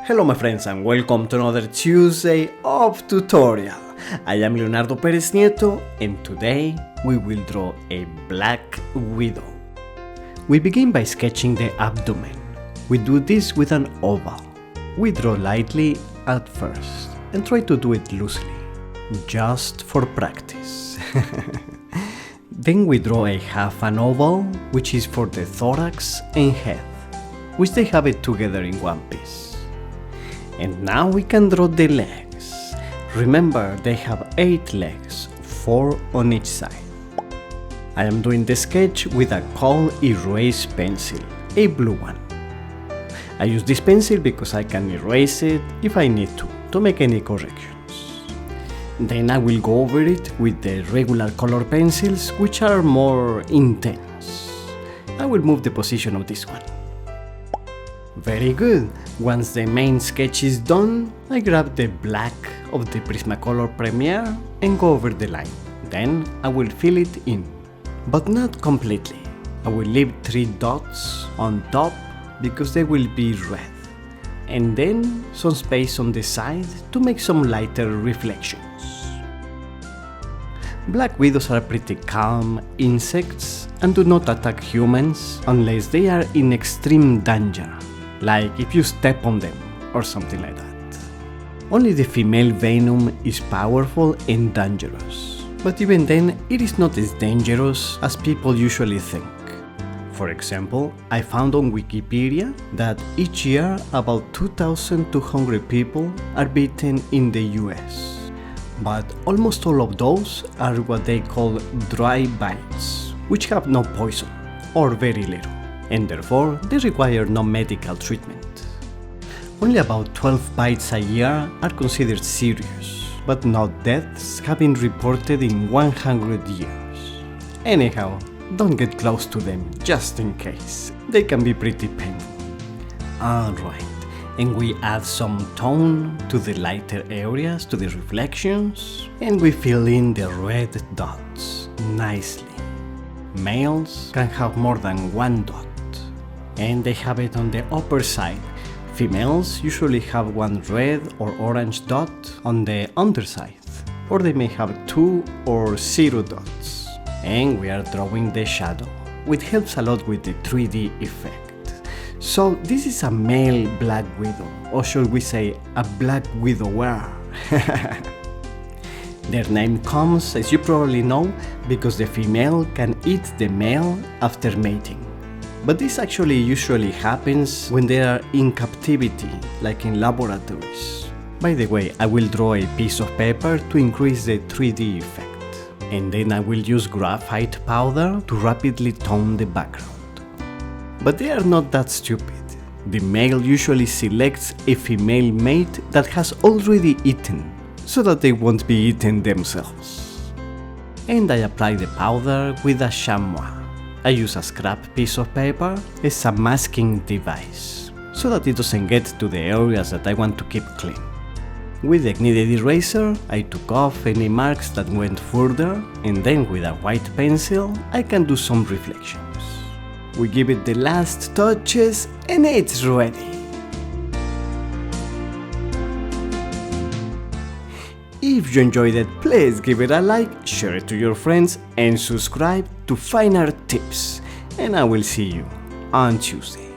Hello my friends and welcome to another Tuesday of tutorial. I am Leonardo Pereznieto and today we will draw a black widow. We begin by sketching the abdomen. We do this with an oval. We draw lightly at first and try to do it loosely, just for practice. Then we draw a half an oval, which is for the thorax and head, which they have it together in one piece. And now we can draw the legs. Remember, they have 8 legs, 4 on each side. I am doing the sketch with a cold erase pencil, a blue one. I use this pencil because I can erase it if I need to make any corrections. Then I will go over it with the regular color pencils, which are more intense. I will move the position of this one. Very good. Once the main sketch is done, I grab the black of the Prismacolor Premiere and go over the line. Then I will fill it in, but not completely. I will leave 3 dots on top because they will be red, and then some space on the side to make some lighter reflections. Black widows are pretty calm insects and do not attack humans unless they are in extreme danger, like if you step on them or something like that. Only the female venom is powerful and dangerous, but even then it is not as dangerous as people usually think. For example, I found on Wikipedia that each year about 2,200 people are bitten in the US, but almost all of those are what they call dry bites, which have no poison or very little, and therefore they require no medical treatment. Only about 12 bites a year are considered serious, but no deaths have been reported in 100 years. Anyhow, don't get close to them just in case, they can be pretty painful. Alright, and we add some tone to the lighter areas, to the reflections, and we fill in the red dots nicely. Males can have more than 1 dot, and they have it on the upper side. Females usually have 1 red or orange dot on the underside, or they may have 2 or 0 dots. And we are drawing the shadow, which helps a lot with the 3D effect. So this is a male black widow, or should we say a black widower. Their name comes, as you probably know, because the female can eat the male after mating. But this actually usually happens when they are in captivity, like in laboratories. By the way, I will draw a piece of paper to increase the 3D effect. And then I will use graphite powder to rapidly tone the background. But they are not that stupid. The male usually selects a female mate that has already eaten, so that they won't be eaten themselves. And I apply the powder with a chamois. I use a scrap piece of paper as a masking device, so that it doesn't get to the areas that I want to keep clean. With the kneaded eraser, I took off any marks that went further, and then with a white pencil, I can do some reflections. We give it the last touches, and it's ready! If you enjoyed it, please give it a like, share it to your friends, and subscribe to fine art tips. And I will see you on Tuesday.